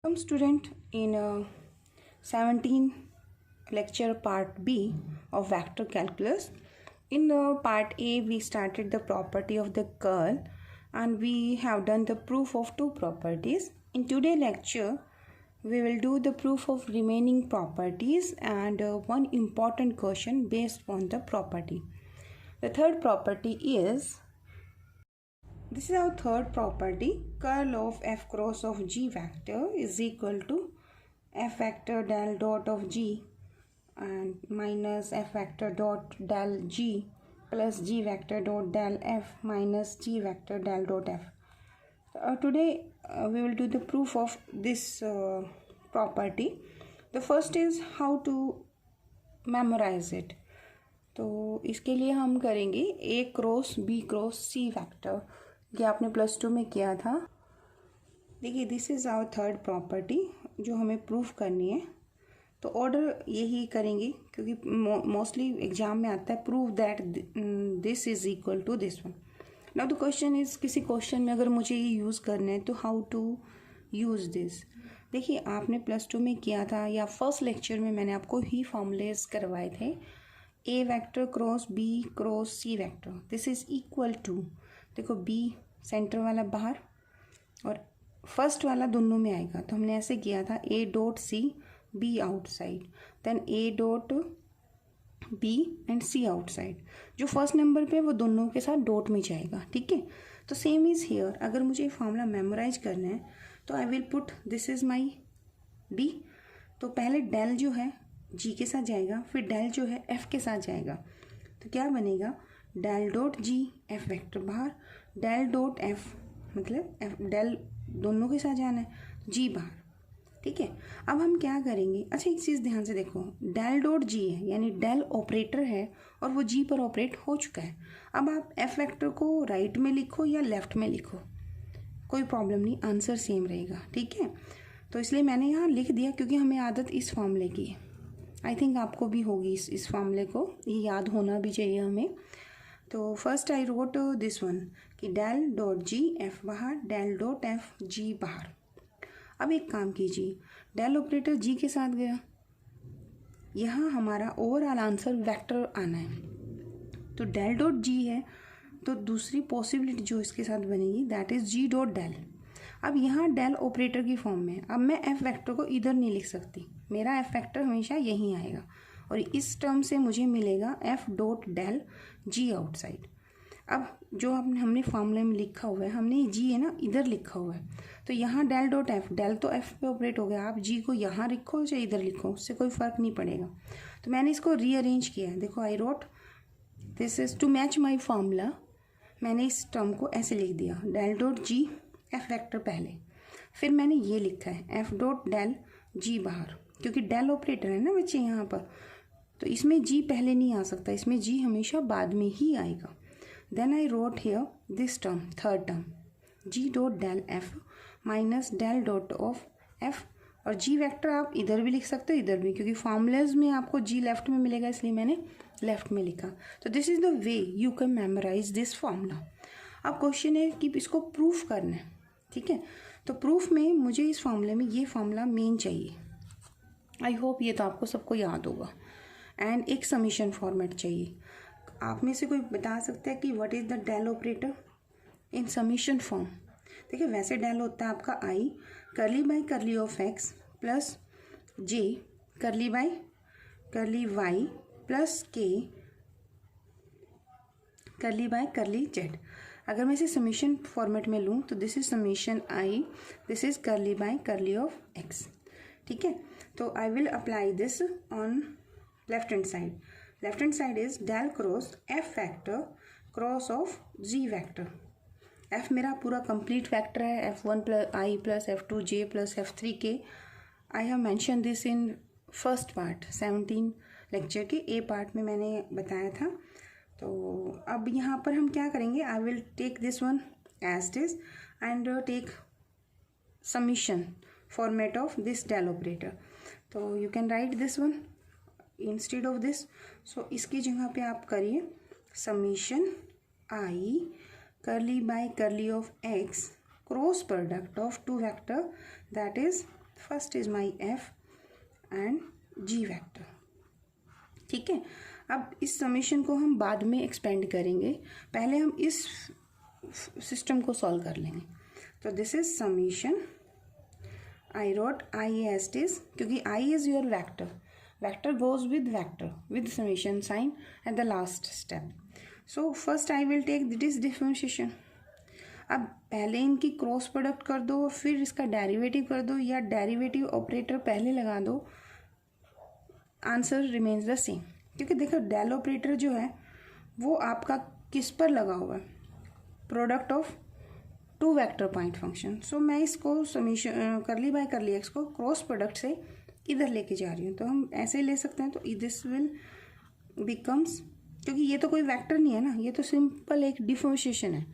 Some student in 17 lecture part B of vector calculus. In part A we started the property of the curl and we have done the proof of two properties. In today's lecture we will do the proof of remaining properties and one important question based on the property. The third property is, this is our third property, curl of f cross of g vector is equal to f vector del dot of g and minus f vector dot del g plus g vector dot del f minus g vector del dot f. Today we will do the proof of this property. The first is how to memorize it. तो इसके लिए हम करेंगे a cross b cross c vector, ये आपने +2 में किया था. देखिए this is our third property जो हमें प्रूफ करनी है. तो ऑर्डर यही करेंगे क्योंकि मोस्टली एग्जाम में आता है prove that this is equal to this one. Now the question is, किसी क्वेश्चन में अगर मुझे ये यूज़ करना है तो हाउ टू यूज़ दिस. देखिए आपने +2 में किया था या फर्स्ट लेक्चर में मैंने आपको ही फॉर्मूलेस करवाए थे. A vector cross B cross C vector, this is equal to, देखो बी सेंटर वाला बाहर और फर्स्ट वाला दोनों में आएगा. तो हमने ऐसे किया था A dot C B outside, then A dot B and C outside. जो फर्स्ट नंबर पे वो दोनों के साथ डॉट में जाएगा. ठीक है, तो सेम इज़ हियर. अगर मुझे फॉर्मूला मेमोराइज करना है तो I will put this is my D. तो पहले डेल जो है जी के साथ जाएगा, फिर डेल जो है एफ के साथ जाएगा. तो क्या बनेगा, del dot G F vector बाहर, डेल डॉट एफ मतलब एफ डेल दोनों के साथ जाना है, जी बाहर. ठीक है, अब हम क्या करेंगे, अच्छा एक चीज़ ध्यान से देखो, डेल डॉट जी है यानी डेल ऑपरेटर है और वो जी पर ऑपरेट हो चुका है. अब आप एफ वेक्टर को राइट में लिखो या लेफ्ट में लिखो, कोई प्रॉब्लम नहीं, आंसर सेम रहेगा. ठीक है, तो इसलिए मैंने यहाँ लिख दिया क्योंकि हमें आदत इस फॉर्मूले की है. आई थिंक आपको भी होगी इस फॉर्मूले को, ये याद होना भी चाहिए हमें. तो first I wrote this one कि डेल डॉट जी एफ बाहर, डेल डॉट एफ जी बाहर. अब एक काम कीजिए, डेल ऑपरेटर जी के साथ गया, यहाँ हमारा ओवरऑल आंसर वेक्टर आना है. तो डेल डॉट जी है तो दूसरी पॉसिबिलिटी जो इसके साथ बनेगी that is G dot del. अब यहाँ डेल ऑपरेटर की फॉर्म में, अब मैं एफ वेक्टर को इधर नहीं लिख सकती, मेरा एफ वेक्टर हमेशा यहीं आएगा और इस टर्म से मुझे मिलेगा एफ डॉट डेल जी आउटसाइड. अब जो हमने फॉर्मूले में लिखा हुआ है, हमने जी है ना इधर लिखा हुआ है, तो यहाँ डेल डॉट एफ, डेल तो एफ पे ऑपरेट हो गया, आप जी को यहाँ लिखो चाहे इधर लिखो, उससे कोई फ़र्क नहीं पड़ेगा. तो मैंने इसको रीअरेंज किया है. देखो I wrote this is to match my formula. मैंने इस टर्म को ऐसे लिख दिया, del dot G F vector पहले, फिर मैंने ये लिखा है एफ डॉट डेल जी बाहर, क्योंकि डेल ऑपरेटर है ना बच्चे यहाँ पर, तो इसमें जी पहले नहीं आ सकता, इसमें जी हमेशा बाद में ही आएगा. Then I wrote here this term, third term, G dot del F minus del dot of F. और जी वेक्टर आप इधर भी लिख सकते हो इधर भी, क्योंकि फॉर्मूलाज में आपको जी लेफ्ट में मिलेगा इसलिए मैंने लेफ्ट में लिखा. तो this is the way you can memorise this formula. अब क्वेश्चन है कि इसको प्रूफ करना है. ठीक है, तो प्रूफ में मुझे इस फॉर्मूले में ये फॉर्मूला मेन चाहिए. आई होप ये तो आपको सबको याद होगा. एंड एक समीशन फॉर्मेट चाहिए. आप में से कोई बता सकता है कि what is the del operator in summation form. देखिए वैसे डेल होता है आपका आई curly by curly of x plus जे करली बाई करली वाई प्लस के करली बाई करली जेड. अगर मैं इसे समीशन फॉर्मेट में लूँ तो this is summation I, this is curly by curly of X. ठीक है, तो I will apply this on left hand side. Left hand side is del cross F vector cross of G vector. F मेरा पूरा complete vector है, F1 plus I plus F2 J plus F3 K. I have mention this in first part 17 lecture के A part में मैंने बताया था. तो अब यहाँ पर हम क्या करेंगे, I will take this one as it is and take summation format of this del operator. तो you can write this one instead of this. So इसकी जगह पे आप करिए summation I curly by curly of x cross product of two vector that is first is my F and G vector. ठीक है, अब इस समीशन को हम बाद में एक्सपेंड करेंगे, पहले हम इस सिस्टम को सॉल्व कर लेंगे। तो this is summation, I wrote I as is, क्योंकि I is your vector, vector goes with vector with summation sign at the last step. So first I will take this differentiation. अब पहले इनकी cross product कर दो, फिर इसका derivative कर दो, या डेरिवेटिव ऑपरेटर पहले लगा दो, आंसर रिमेन्स द सेम। क्योंकि देखो डेल ऑपरेटर जो है वो आपका किस पर लगा हुआ है, product of two vector point function. So मैं इसको समीशन करली बाय करली एक्स को क्रॉस प्रोडक्ट से इधर लेके जा रही हूँ, तो हम ऐसे ले सकते हैं। तो दिस विल बिकम्स, क्योंकि ये तो कोई वेक्टर नहीं है ना, ये तो सिंपल एक डिफरेंशिएशन है।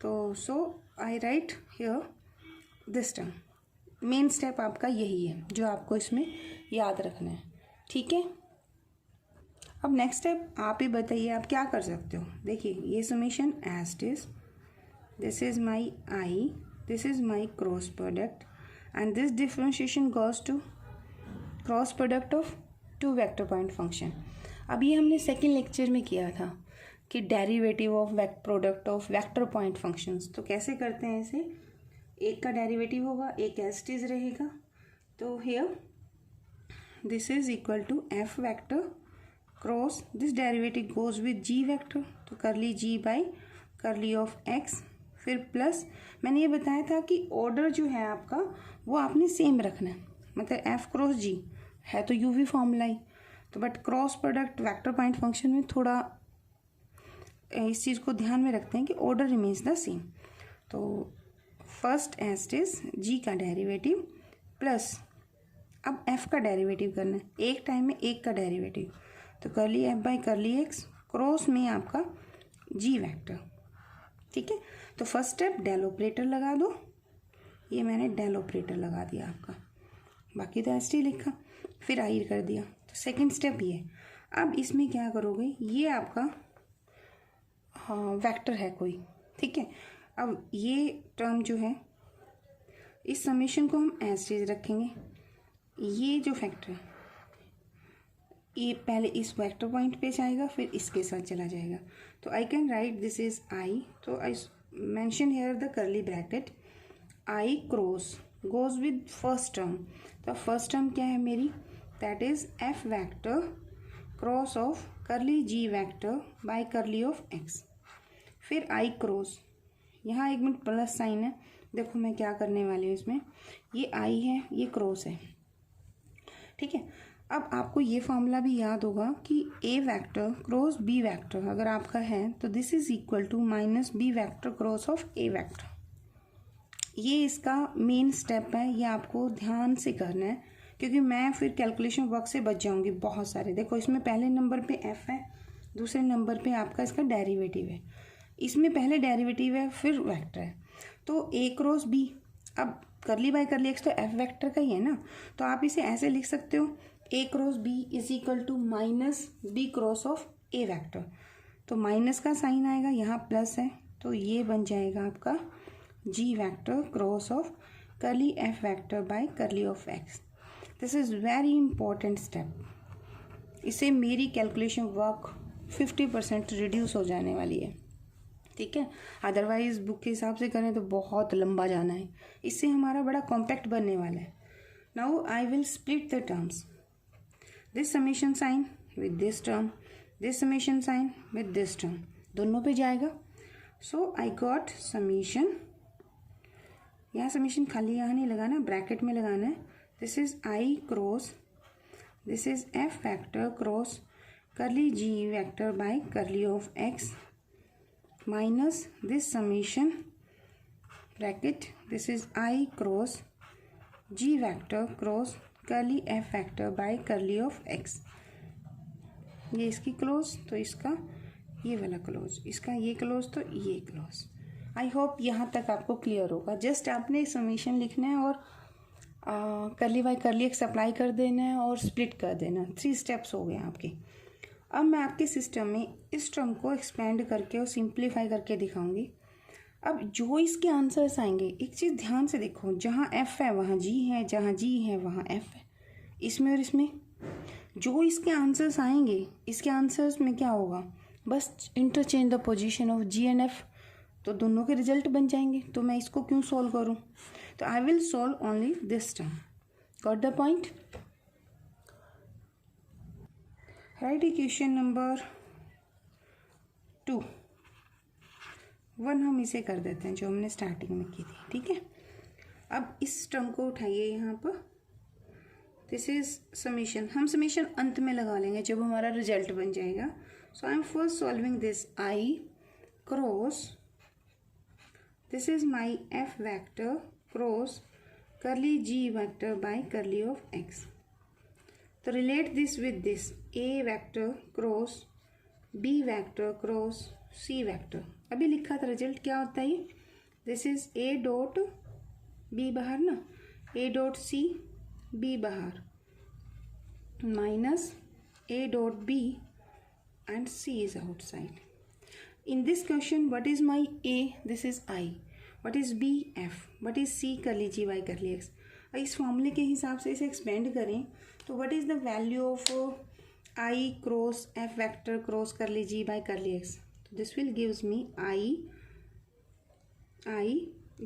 तो so I write here this term. Main step आपका यही है जो आपको इसमें याद रखना है। ठीक है, अब नेक्स्ट स्टेप आप ही बताइए आप क्या कर सकते हो। देखिए ये summation as it is, this is my I, this is my cross product and this differentiation goes to cross product of two vector point function. अब ये हमने सेकेंड लेक्चर में किया था कि derivative of product of vector point functions. तो कैसे करते हैं इसे, एक का डेरिवेटिव होगा, एक एज इट इज रहेगा। तो here this is equal to F vector cross this derivative goes with G vector, तो curly G by curly of X, फिर प्लस मैंने ये बताया था कि ऑर्डर जो है आपका वो आपने सेम रखना है, मतलब एफ क्रॉस जी है तो यूवी फॉर्मूला ही, तो but cross product vector point function में थोड़ा इस चीज़ को ध्यान में रखते हैं कि ऑर्डर रिमेन्स द सेम। तो फर्स्ट एज इज जी का डेरिवेटिव प्लस अब एफ का डेरिवेटिव करना है, एक टाइम में एक का डेरिवेटिव, तो करली F by curly X cross में आपका जी वेक्टर। ठीक है, तो फर्स्ट स्टेप डेल ऑपरेटर लगा दो, ये मैंने डेल ऑपरेटर लगा दिया आपका, बाकी तो एस टी लिखा, फिर आई कर दिया। तो सेकंड स्टेप ये, अब इसमें क्या करोगे, ये आपका वेक्टर है कोई। ठीक है, अब ये टर्म जो है इस समीशन को हम एज इट इज रखेंगे, ये जो फैक्टर है ये पहले इस वेक्टर पॉइंट पे जाएगा फिर इसके साथ चला जाएगा। तो I can write this is I, तो I mention here the curly bracket, I cross goes with first term. तो फर्स्ट टर्म क्या है मेरी, that is F vector cross of curly G vector by curly of X, फिर I cross, यहाँ एक minute plus sign है, देखो मैं क्या करने वाली हूँ इसमें, ये आई है ये क्रॉस है। ठीक है, अब आपको ये फॉर्मूला भी याद होगा कि A vector cross B vector अगर आपका है तो this is equal to minus B vector cross of A vector. ये इसका मेन स्टेप है, ये आपको ध्यान से करना है क्योंकि मैं फिर कैलकुलेशन वर्क से बच जाऊंगी बहुत सारे। देखो इसमें पहले नंबर पे एफ है, दूसरे नंबर पे आपका इसका डेरिवेटिव है, इसमें पहले डेरिवेटिव है फिर वेक्टर है, तो ए क्रॉस बी, अब करली बाय करली एक्स तो एफ वेक्टर का ही है ना, तो आप इसे ऐसे लिख सकते हो A cross B is equal to minus B cross of A vector. तो माइनस का साइन आएगा, यहाँ प्लस है, तो ये बन जाएगा आपका G vector cross of curly F vector by curly of X. This is very important step, इससे मेरी कैलकुलेशन वर्क 50% रिड्यूस हो जाने वाली है। ठीक है, अदरवाइज बुक के हिसाब से करें तो बहुत लंबा जाना है, इससे हमारा बड़ा कॉम्पैक्ट बनने वाला है। Now I will split the terms, this summation sign with this term, this summation sign with this term, दोनों पे जाएगा। सो आई गॉट समेशन, यहाँ समेशन खाली यहाँ नहीं लगाना, ब्रैकेट में लगाना है। This is I cross, this is F vector cross curly G vector by curly of X minus this summation bracket, this is I cross G vector cross curly F vector by curly of X। ये इसकी close तो इसका ये वाला close, इसका ये close तो ये क्लोज। आई होप यहाँ तक आपको क्लियर होगा। जस्ट आपने समीशन लिखना है और करली बाय करली एक्स अप्लाई कर देना है और स्प्लिट कर देना, 3 स्टेप्स हो गए आपके। अब मैं आपके सिस्टम में इस टर्म को एक्सपेंड करके और सिंप्लीफाई करके दिखाऊंगी। अब जो इसके आंसर्स आएंगे, एक चीज़ ध्यान से देखो, जहाँ एफ है वहाँ जी है, जहाँ जी है वहाँ एफ है, इसमें और इसमें जो इसके आंसर्स आएंगे, इसके आंसर्स में क्या होगा, बस interchange the position of G and F, तो दोनों के रिजल्ट बन जाएंगे। तो मैं इसको क्यों सॉल्व करूँ, तो I will solve only this term. Got the point. Right equation number 2, 1 हम इसे कर देते हैं जो हमने स्टार्टिंग में की थी, ठीक है। अब इस टर्म को उठाइए यहाँ पर, दिस इज समीशन, हम समीशन अंत में लगा लेंगे जब हमारा रिजल्ट बन जाएगा। So I am first solving this I cross, this is my F vector cross curly g vector by curly of x. तो relate this with this, a vector cross b vector cross c vector। अभी लिखा था result क्या होता है, ये this is a dot b बाहर ना, a डॉट c b बाहर minus a dot b and c is outside. In this question what is my a, this is I, what is b f, what is c curly g by curly x। इस फॉर्मूले के हिसाब से इसे expand करें तो what is the value of I cross F vector cross curly G by curly X, तो this will gives me I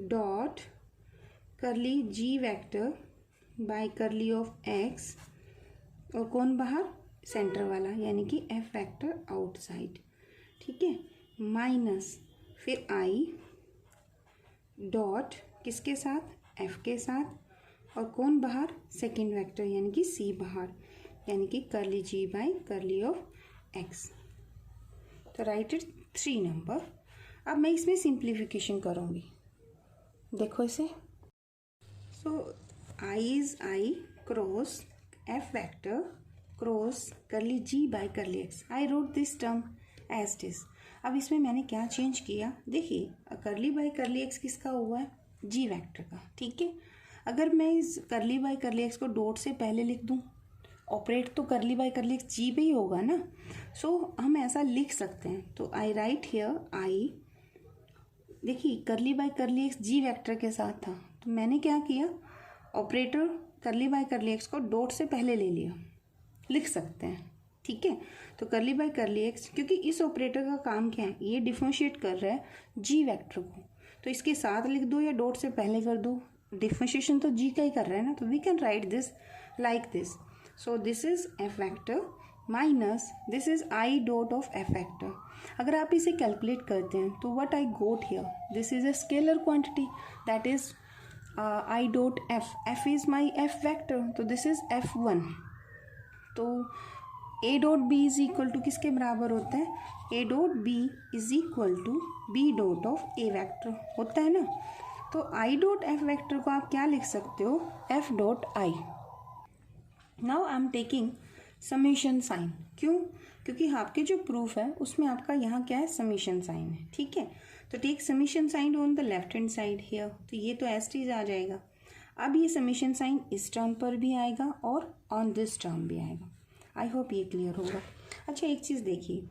dot curly G vector by curly of X, और कौन बाहर, सेंटर वाला, यानी कि एफ वेक्टर आउटसाइड, ठीक है, minus फिर आई डॉट किसके साथ, एफ के साथ, और कौन बाहर, सेकेंड वेक्टर यानी कि सी बाहर, यानी कि curly G by curly of X. तो राइट इट 3 नंबर। अब मैं इसमें सिंप्लीफिकेशन करूँगी, देखो इसे। So I is I cross F vector cross curly G by curly X, I wrote this term as it is. अब इसमें मैंने क्या चेंज किया, देखिए करली बाय करली एक्स किसका हुआ है, जी वेक्टर का, ठीक है। अगर मैं इस करली by curly x co dot से पहले लिख दूं, ऑपरेट तो करली बाय करली एक्स जी पे ही होगा ना, सो हम ऐसा लिख सकते हैं। तो आई राइट हियर आई, देखिए करली by curly x ji vector के साथ था, तो मैंने क्या किया, ऑपरेटर करली by curly x co dot से पहले ले लिया, लिख सकते हैं, ठीक है। तो करली बाय करली एक्स, क्योंकि इस ऑपरेटर का काम क्या है, ये डिफरेंशिएट कर रहा है जी वेक्टर को, तो इसके साथ लिख दो या डॉट से पहले कर दो, डिफरेंशिएशन तो जी का ही कर रहा है ना, तो we can write this like this. So this is F vector minus this is I dot of F vector. अगर आप इसे कैलकुलेट करते हैं तो what I got here, this is a scalar quantity that is I dot F, F is my F vector, तो this is f1। तो A dot B is equal to किसके बराबर होता है, A dot B is equal to be dot of A vector होता है ना। तो आई डॉट एफ वेक्टर को आप क्या लिख सकते हो, F dot I. Now I am taking summation sign, क्यों, क्योंकि आपके जो प्रूफ है उसमें आपका यहाँ क्या है, समेशन साइन है, ठीक है। तो take summation sign on the left hand side here, तो ये तो एस टीज आ जाएगा। अब ये समेशन साइन इस टर्म पर भी आएगा और ऑन दिस टर्म भी आएगा। आई होप ये क्लियर होगा। अच्छा एक चीज़ देखिए,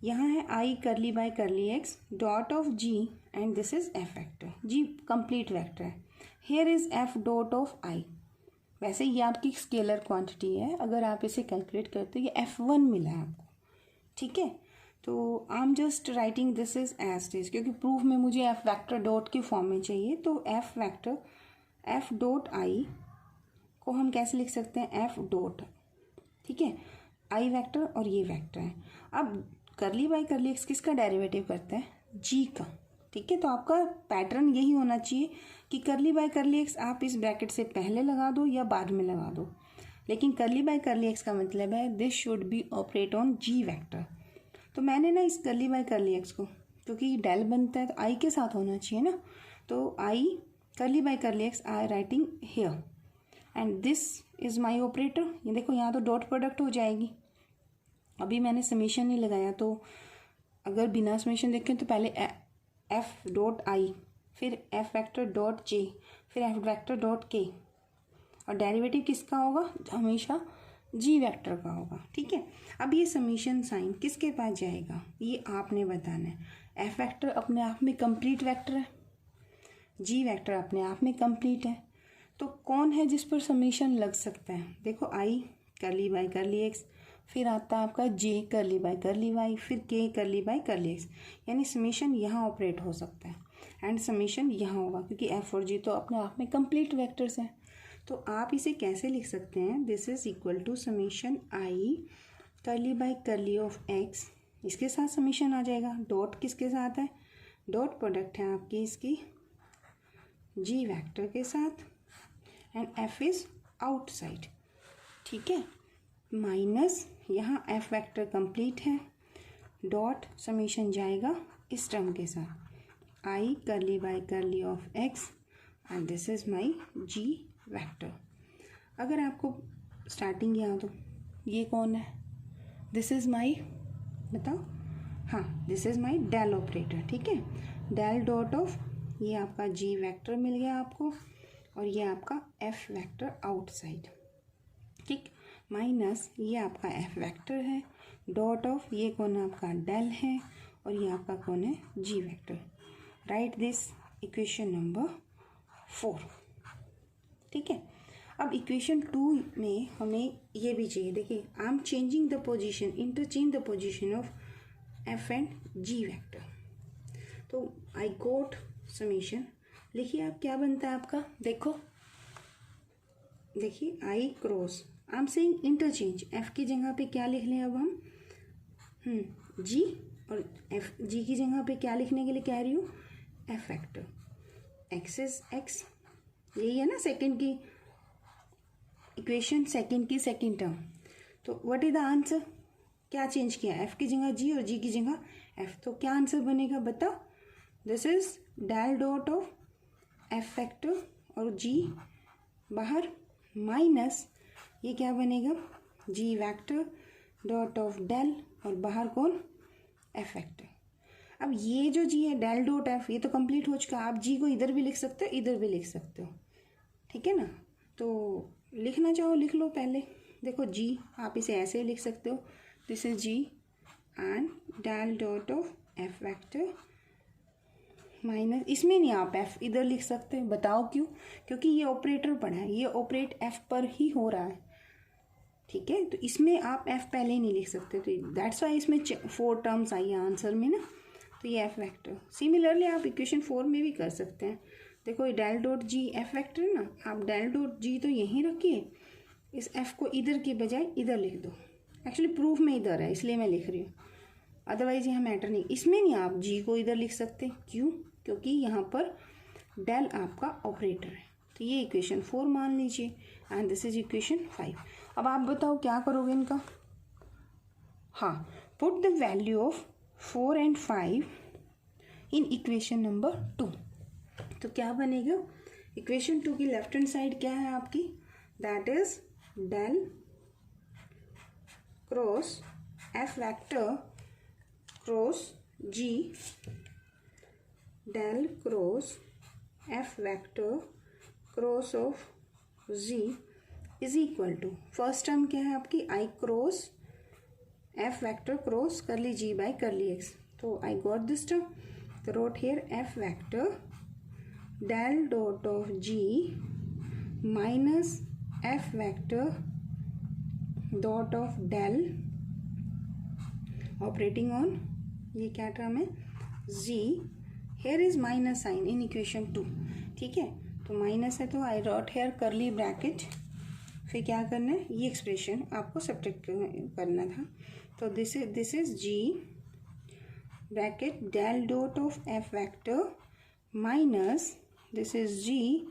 यहाँ है आई curly by curly X dot of G and this is F vector, G complete vector है, here is F dot of I. वैसे ये आपकी स्केलर क्वांटिटी है, अगर आप इसे कैलकुलेट करते हो ये f1 मिला है आपको, ठीक है। तो I am just writing this is as it is, क्योंकि प्रूफ में मुझे एफ वेक्टर डॉट के फॉर्म में चाहिए, तो F vector F dot I को हम कैसे लिख सकते हैं, एफ डॉट, ठीक है, आई वेक्टर और ये वेक्टर है। अब करली बाय करली एक्स किसका डेरिवेटिव करता है, जी का, ठीक है। तो आपका पैटर्न यही होना चाहिए कि करली बाय करली एक्स आप इस ब्रैकेट से पहले लगा दो या बाद में लगा दो, लेकिन करली बाय करली एक्स का मतलब है this should be operate on G vector. तो मैंने ना इस करली बाय करली एक्स को, क्योंकि डेल बनता है तो आई के साथ होना चाहिए ना, तो आई curly by curly X I writing here and this is my operator. ये देखो यहाँ तो डॉट प्रोडक्ट हो जाएगी, अभी मैंने समेशन नहीं लगाया, तो अगर बिना समेशन देखें तो पहले एफ डॉट आई, फिर एफ वेक्टर डॉट जे, फिर एफ वेक्टर डॉट के, और डेरिवेटिव किसका होगा, हमेशा जी वेक्टर का होगा। ठीक है, अब ये समीशन साइन किसके पास जाएगा ये आपने बताना है। एफ वेक्टर अपने आप में कंप्लीट वेक्टर है, जी वेक्टर अपने आप में कंप्लीट है, तो कौन है जिस पर समीशन लग सकता है? देखो आई करली बाई करली एक्स, फिर आता है आपका जे करली बाई करली वाई, फिर के करली बाई करली एक्स, यानी समीशन यहाँ ऑपरेट हो सकता है एंड समीशन यहाँ होगा क्योंकि एफ और जी तो अपने आप में कंप्लीट वेक्टर्स हैं। तो आप इसे कैसे लिख सकते हैं? This is equal to summation I curly by curly of x, इसके साथ समीशन आ जाएगा, डॉट किसके साथ है? डॉट प्रोडक्ट है आपकी इसकी जी वेक्टर के साथ एंड एफ इज आउटसाइड। ठीक है, माइनस यहाँ एफ वेक्टर कंप्लीट है, डॉट समीशन जाएगा इस टर्म के साथ I curly by curly of X and this is my G vector. अगर आपको स्टार्टिंग याद हो ये कौन है? दिस इज माई, बताओ, हाँ this is my del operator. ठीक है, डेल डॉट ऑफ ये आपका जी वेक्टर मिल गया आपको और ये आपका एफ वेक्टर आउटसाइड। ठीक, माइनस ये आपका एफ वेक्टर है, डॉट ऑफ ये कौन है आपका डेल है और ये आपका कौन है G vector. Right this equation number 4। ठीक है, अब इक्वेशन 2 में हमें ये भी चाहिए। देखिए I am changing the position, interchange the position of F and G vector. तो आई गोट समीशन, लिखिए आप क्या बनता है आपका, देखो देखिए I cross, I am saying interchange, F की जगह पे क्या लिख लें अब हम जी, और एफ जी की जगह पे क्या लिखने के लिए कह रही हूँ? F vector, x is x, यही है ना सेकंड की इक्वेशन, सेकंड की सेकंड टर्म। तो व्हाट इज द आंसर? क्या चेंज किया? एफ की जगह जी और जी की जगह एफ, तो क्या आंसर बनेगा बताओ? This is del dot of F vector और जी बाहर माइनस ये क्या बनेगा? G vector dot of del और बाहर कौन? F vector. अब ये जो जी है डेल डॉट एफ, ये तो कंप्लीट हो चुका। आप जी को इधर भी लिख सकते हो, इधर भी लिख सकते हो। ठीक है ना, तो लिखना चाहो लिख लो पहले। देखो जी आप इसे ऐसे ही लिख सकते हो, this is G and del dot of F vector minus, इसमें नहीं आप एफ इधर लिख सकते, बताओ क्यों? क्योंकि ये ऑपरेटर पड़ा है, ये ऑपरेट एफ पर ही हो रहा है। ठीक है, तो इसमें आप एफ पहले ही नहीं लिख सकते, तो दैट्स वाई इसमें 4 टर्म्स आई है आंसर में ना, तो ये एफ वेक्टर। सिमिलरली आप इक्वेशन 4 में भी कर सकते हैं। देखो ये del dot G F vector है ना, आप डेल डॉट जी तो यहीं रखिए, इस एफ को इधर के बजाय इधर लिख दो। एक्चुअली प्रूफ में इधर है इसलिए मैं लिख रही हूँ, अदरवाइज यहाँ मैटर नहीं। इसमें नहीं आप जी को इधर लिख सकते, क्यों? क्योंकि यहाँ पर डेल आपका ऑपरेटर है। तो ये इक्वेशन 4 मान लीजिए एंड दिस इज इक्वेशन 5। अब आप बताओ क्या करोगे इनका? हाँ, put the value of 4 and 5 in equation number 2। तो क्या बनेगा? इक्वेशन 2 की लेफ्ट हैंड साइड क्या है आपकी? That is del cross F vector cross G, del cross F vector cross of G is equal to, first term क्या है आपकी? I cross F vector cross curly G by curly X. तो I got this term, तो wrote here F vector del dot of G minus F vector dot of del operating on ये क्या term है? जी, here is minus sign in equation 2। ठीक है, तो minus है तो I wrote here curly bracket, फिर क्या करना है? ये एक्सप्रेशन आपको सब्ट्रैक्ट करना था। तो this is G bracket del dot of F vector minus this is G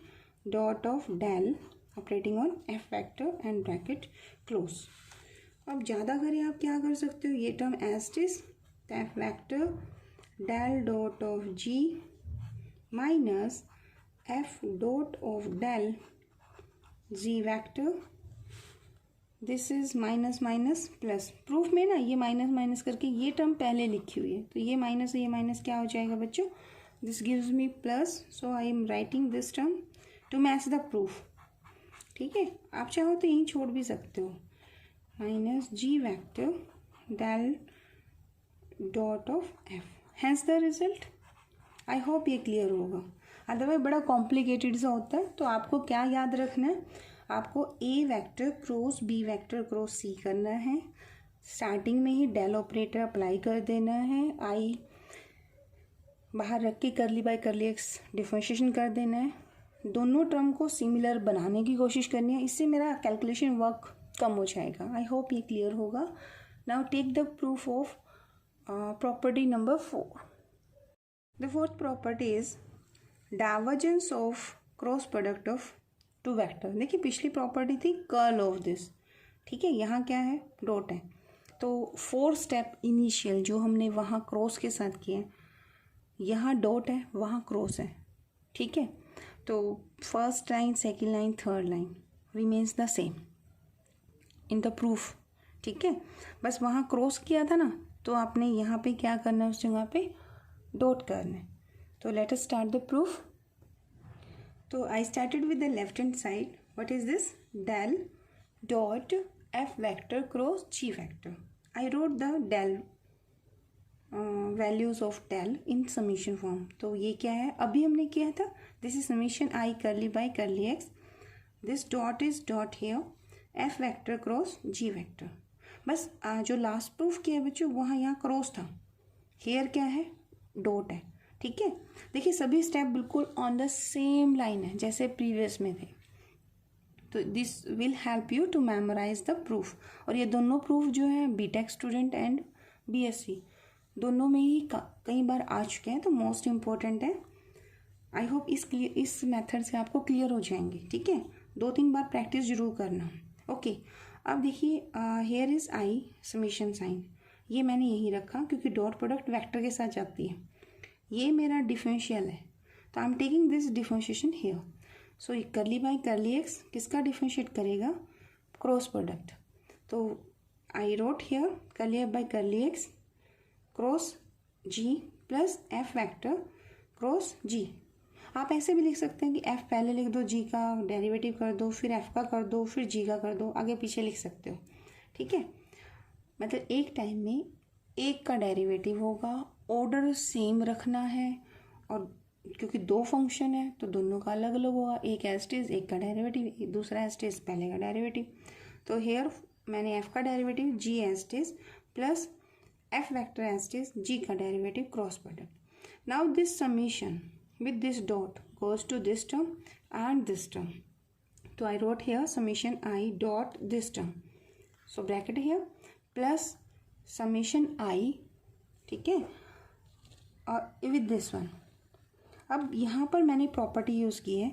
dot of del operating on F vector and bracket close. अब ज़्यादा करें आप क्या कर सकते हो? ये term as is F vector del dot of G minus F dot of del G vector, this is minus minus plus. Proof में ना ये माइनस माइनस करके ये टर्म पहले लिखी हुई है, तो ये माइनस क्या हो जाएगा बच्चों? This gives me plus, so I am writing this term to match the proof. ठीक है, आप चाहो तो यहीं छोड़ भी सकते हो, minus g vector del dot of f. Hence the result. I hope ये क्लियर होगा, अदरवाइज बड़ा कॉम्प्लिकेटेड सा होता है। तो आपको क्या याद रखना है, आपको A vector cross B vector cross C करना है, स्टार्टिंग में ही डेल ऑपरेटर अप्लाई कर देना है, आई बाहर रख के करली बाय करली एक्स डिफरेंशिएशन कर देना है, दोनों टर्म को सिमिलर बनाने की कोशिश करनी है, इससे मेरा कैलकुलेशन वर्क कम हो जाएगा। आई होप ये क्लियर होगा। Now take the proof of property number 4. The fourth property is divergence of cross product of two vector. देखिए पिछली प्रॉपर्टी थी कर्ल ऑफ दिस, ठीक है, यहाँ क्या है, डॉट है। तो 4 स्टेप इनिशियल जो हमने वहाँ क्रॉस के साथ किए, यहाँ डॉट है, वहाँ क्रॉस है, ठीक है। तो first line, second line, third line remains the same in the proof, ठीक है। बस वहाँ क्रॉस किया था ना, तो आपने यहाँ पे क्या करना है, उस जगह पे डॉट करना है। तो let us start the proof. तो I started with the left hand side. What is this, del dot F vector cross G vector. I wrote the del values of del in summation form. तो ये क्या है, अभी हमने किया था, this is summation I curly by curly X, this dot is dot here F vector cross G vector. बस जो लास्ट प्रूफ किया बच्चों, वहाँ यहाँ क्रॉस था, हेयर क्या है, डॉट है, ठीक है। देखिए सभी स्टेप बिल्कुल ऑन द सेम लाइन है जैसे प्रीवियस में थे। तो this will help you to memorise the proof. और ये दोनों प्रूफ जो है बीटेक स्टूडेंट एंड बीएससी दोनों में ही कई बार आ चुके हैं, तो मोस्ट इम्पोर्टेंट है। आई होप इस मेथड से आपको क्लियर हो जाएंगे, ठीक है। 2-3 बार प्रैक्टिस जरूर करना। ओके, अब देखिए here is I summation sign, ये मैंने यही रखा क्योंकि डॉट प्रोडक्ट वेक्टर के साथ जाती है। ये मेरा डिफरेंशियल है, तो I am taking this differentiation here. सो करली बाय करली एक्स किसका डिफरेंशिएट करेगा, क्रॉस प्रोडक्ट। तो I wrote here curly F by curly X cross G plus F vector cross G. आप ऐसे भी लिख सकते हैं कि एफ पहले लिख दो, जी का डेरिवेटिव कर दो, फिर एफ का कर दो, फिर जी का कर दो, आगे पीछे लिख सकते हो, ठीक है। मतलब एक टाइम में एक का डेरिवेटिव होगा, ऑर्डर सेम रखना है, और क्योंकि 2 फंक्शन है तो दोनों का अलग अलग होगा, एक एस्टेज एक का डेरिवेटिव, दूसरा एस्टेज पहले का डेरिवेटिव। तो हेयर मैंने एफ का derivative G as it is plus F vector as it is G का derivative cross product. Now this summation with this dot goes to this term and this term. तो I wrote here summation I dot this term, so bracket here plus summation I, ठीक है, और with this one. अब यहाँ पर मैंने property use की है,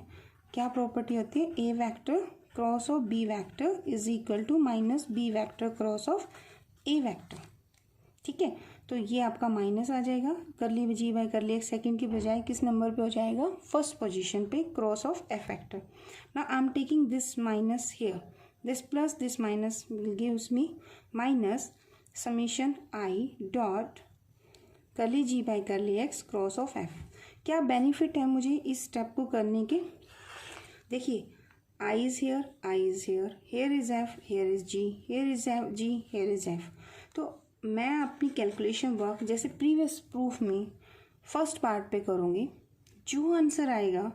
क्या प्रॉपर्टी होती है, A vector cross of B vector is equal to minus B vector cross of A vector, ठीक है। तो ये आपका माइनस आ जाएगा, करली जी बाय करली एक सेकेंड की बजाय किस नंबर पे हो जाएगा, फर्स्ट पोजीशन पे cross of F vector. Now I am taking this minus here, this plus this minus will gives me minus summation I dot curly g by curly x cross of f। क्या benefit है मुझे इस step को करने के, देखिए I is here, I is here, here is f, here is g, here is f, g, here is f। तो मैं अपनी कैलकुलेशन वर्क जैसे प्रीवियस प्रूफ में फर्स्ट पार्ट पे करूँगी, जो आंसर आएगा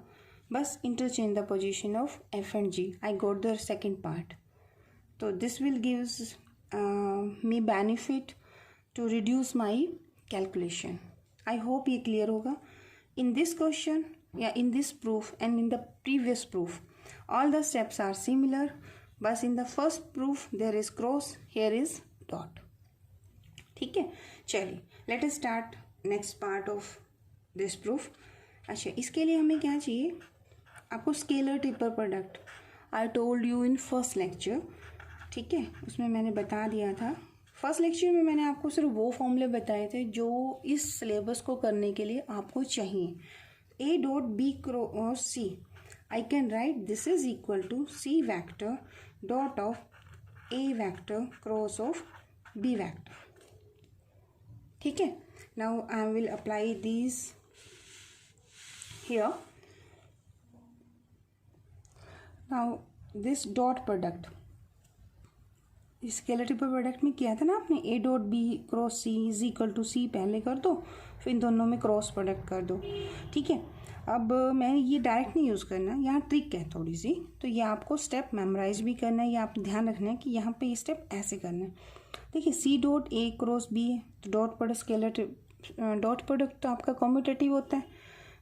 बस interchange the position of F and G. I got the second part. तो this will gives me benefit to reduce my calculation. I hope ये क्लियर होगा। इन दिस क्वेश्चन या in this proof and in the previous proof all the steps are similar, बस in the first proof there is cross, here is dot, ठीक है। चलिए late us start next part of this proof. अच्छा, इसके लिए हमें क्या चाहिए, आपको scalar triple product I told you in first lecture, ठीक है, उसमें मैंने बता दिया था। फर्स्ट लेक्चर में मैंने आपको सिर्फ वो फॉर्मूले बताए थे जो इस सिलेबस को करने के लिए आपको चाहिए। A dot B cross C, I can write this is equal to C vector dot of A vector cross of B vector, ठीक है। Now I will apply these here. Now this dot product scalar triple product में किया था ना आपने, A dot B cross C is equal to C पहले कर दो, फिर इन दोनों में क्रॉस प्रोडक्ट कर दो, ठीक है। अब मैंने ये डायरेक्ट नहीं यूज़ करना, यहाँ ट्रिक है थोड़ी सी, तो ये आपको स्टेप मेमोराइज भी करना है, ये आप ध्यान रखना है कि यहाँ पे ये स्टेप ऐसे करना है। देखिए C dot A cross B है, तो dot product scalar dot product तो आपका कम्यूटेटिव होता है,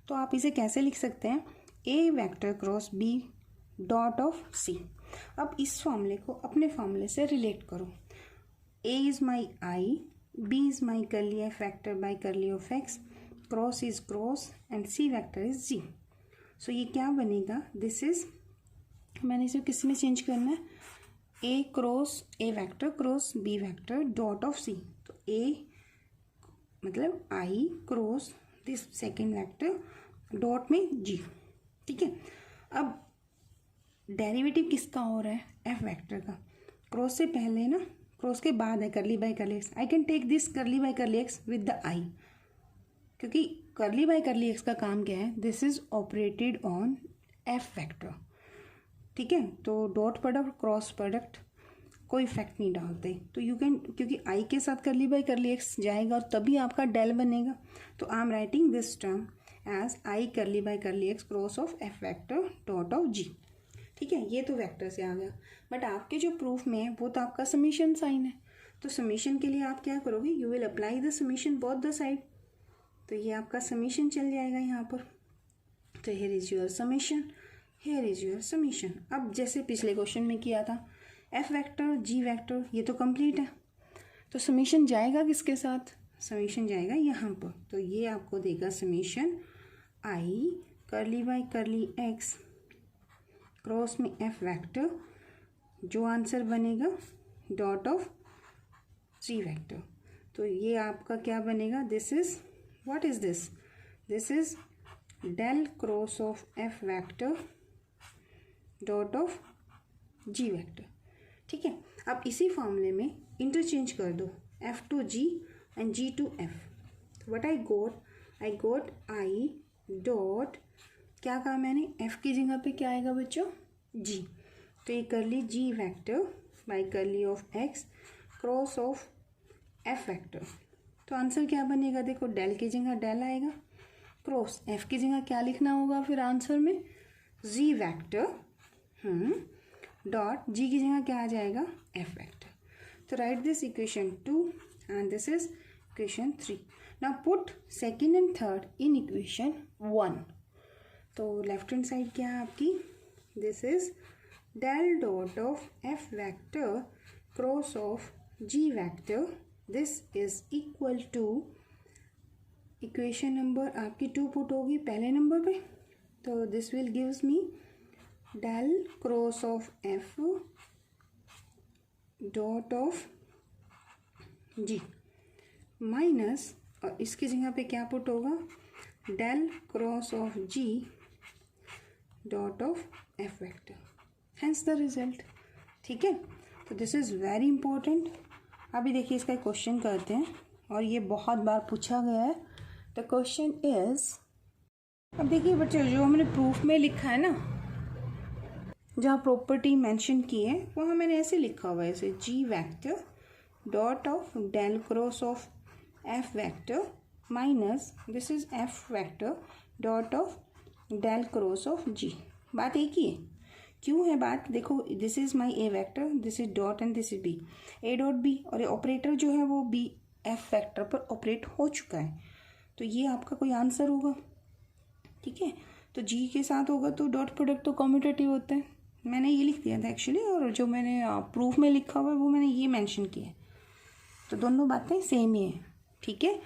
तो आप इसे कैसे लिख सकते हैं, A vector cross B dot of C. अब इस फॉर्मूले को अपने फॉर्मूले से रिलेट करो, A is my I, B is my curly F vector by curly of X, cross is cross and C vector is G. So ये क्या बनेगा, दिस इज, मैंने इसे किस में चेंज करना है, A cross A vector cross B vector dot of C. तो ए मतलब I cross this second vector dot में जी, ठीक है। अब डेरिवेटिव किसका हो रहा है, एफ वेक्टर का, क्रॉस से पहले ना, क्रॉस के बाद है curly by curly X, I can take this curly by curly X with the I, क्योंकि करली बाई करली एक्स का काम क्या है, this is operated on F vector, ठीक है। तो डॉट प्रोडक्ट क्रॉस प्रोडक्ट कोई इफेक्ट नहीं डालते, तो यू कैन, क्योंकि आई के साथ करली बाई करली एक्स जाएगा और तभी आपका डेल बनेगा, तो I am writing this term as I curly by curly X cross of F vector dot of G, ठीक है। ये तो वेक्टर से आ गया, बट आपके जो प्रूफ में है वो तो आपका समीशन साइन है, तो समीशन के लिए आप क्या करोगे, you will apply the summation both the side, तो ये आपका समीशन चल जाएगा यहाँ पर, तो here is your summation, here is your summation. अब जैसे पिछले क्वेश्चन में किया था, एफ वेक्टर जी वेक्टर ये तो कंप्लीट है, तो समीशन जाएगा किसके साथ, समीशन जाएगा यहाँ पर, तो ये आपको देगा summation I curly by curly X cross में एफ वेक्टर, जो आंसर बनेगा डॉट ऑफ जी वेक्टर। तो ये आपका क्या बनेगा, this is, what is this, this is del cross of F vector dot of G vector, ठीक है। अब इसी फॉर्मूले में इंटरचेंज कर दो F to G and G to F, what I got I dot, क्या कहा मैंने, एफ की जगह पे क्या आएगा बच्चों, जी, तो ये curly G vector by curly of X cross of F vector, तो आंसर क्या बनेगा, देखो डेल की जगह डेल आएगा, क्रॉस एफ की जगह क्या लिखना होगा फिर आंसर में, जी वेक्टर डॉट जी की जगह क्या आ जाएगा, एफ वेक्टर। तो write this equation 2 and this is equation 3। Now put second and third in equation 1। तो लेफ्ट हैंड साइड क्या है आपकी, this is del dot of F vector cross of G vector, this is equal to, equation number आपकी 2 put होगी पहले number पे, तो this will gives me del cross of F dot of G minus, और इसकी जगह पे क्या पुट होगा, del cross of G dot of F vector, hence the result, ठीक है। तो दिस इज़ वेरी इंपॉर्टेंट। अभी देखिए इसका क्वेश्चन करते हैं, और ये बहुत बार पूछा गया है। द क्वेश्चन इज, अब देखिए बच्चों जो हमने प्रूफ में लिखा है ना, जहाँ प्रॉपर्टी मेंशन की है वहाँ मैंने ऐसे लिखा हुआ है, ऐसे G vector dot of del cross of F vector minus this is F vector dot of del cross of G. बात एक ही है, क्यों है बात, देखो this is my A vector, this is dot and this is B, A dot B, और ये ऑपरेटर जो है वो बी एफ वेक्टर पर ऑपरेट हो चुका है, तो ये आपका कोई आंसर होगा, ठीक है। तो जी के साथ होगा तो डॉट प्रोडक्ट तो कम्यूटेटिव होते हैं, मैंने ये लिख दिया था एक्चुअली, और जो मैंने प्रूफ में लिखा हुआ है वो मैंने ये मेंशन किया है, तो दोनों बातें सेम ही है, ठीक है।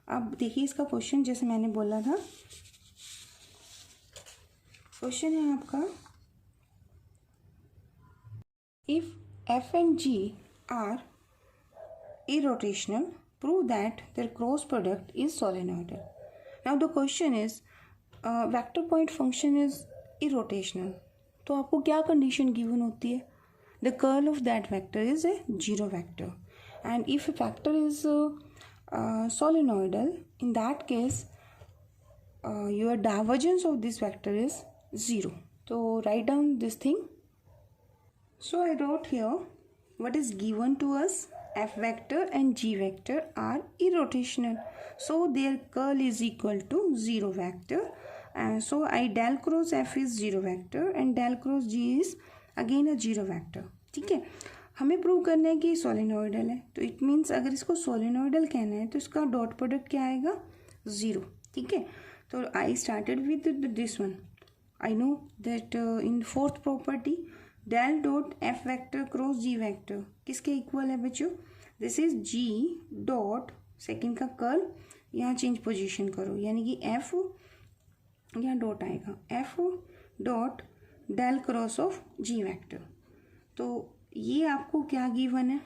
अब देखिए इसका क्वेश्चन, जैसे मैंने बोला था, क्वेश्चन है आपका, if F and G are irrotational, prove that their cross product is solenoidal. Now the question is, vector point function is irrotational, तो आपको क्या कंडीशन गिवन होती है, the curl of that vector is a zero vector, and if vector is solenoidal, in that case your divergence of this vector is 0. So write down this thing. So I wrote here what is given to us, f vector and g vector are irrotational, so their curl is equal to 0 vector, and so I del cross f is 0 vector and del cross g is again a 0 vector. ठीक है, हमें prove करना है कि solenoidal है, तो it means अगर इसको सोलेनोइडल कहना है तो इसका डॉट प्रोडक्ट क्या आएगा, 0. ठीक है, तो I started with this one. I know that in fourth property del dot F vector cross G vector किसके इक्वल है बच्चों, this is G dot second का कर्ल, यहाँ चेंज पोजीशन करो, यानी कि एफ यहाँ डॉट आएगा, F dot del cross of G vector. तो ये आपको क्या गिवन है,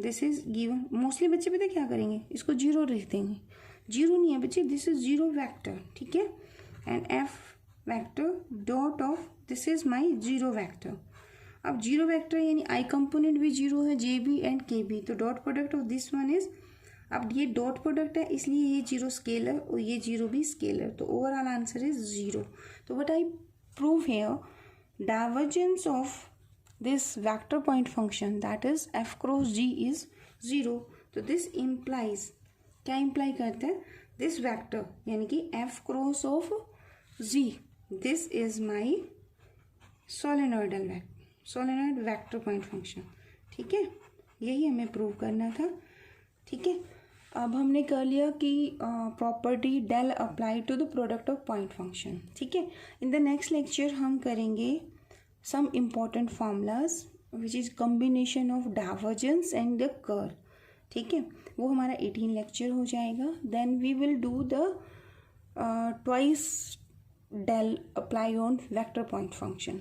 दिस इज गिवन. मोस्टली बच्चे पता क्या करेंगे, इसको 0 लिख देंगे. 0 नहीं है बच्चे, दिस इज 0 वैक्टर. ठीक है, and F vector dot of this is my 0 vector. अब 0 वैक्टर यानी आई कंपोनेंट भी 0 है, जे बी एंड के बी, तो dot product of this one is, अब ये डॉट प्रोडक्ट है इसलिए ये 0 स्केलर और ये 0 भी स्केलर, तो ओवरऑल आंसर इज 0. तो what I prove here, divergence of this vector point function that is F cross G is 0. तो दिस इम्प्लाइज, क्या इम्प्लाई करते हैं, दिस वेक्टर यानी कि F cross of G, this is my solenoid vector point function. ठीक है, यही हमें प्रूव करना था. ठीक है, अब हमने कर लिया कि property del apply to the product of point function. ठीक है, इन द नेक्स्ट लेक्चर हम करेंगे some important formulas which is combination of divergence and the curl. ठीक है, वो हमारा 18 लेक्चर हो जाएगा. Then we will do the twice del apply on vector point function.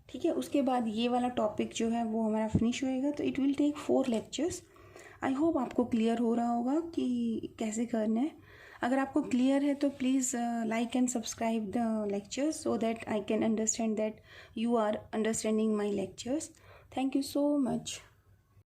ठीक है, उसके बाद ये वाला टॉपिक जो है वो हमारा फिनिश होएगा, तो it will take 4 lectures. I hope आपको क्लियर हो रहा होगा कि कैसे करना है. अगर आपको क्लियर है तो please like and subscribe the lectures so that I can understand that you are understanding my lectures. Thank you so much.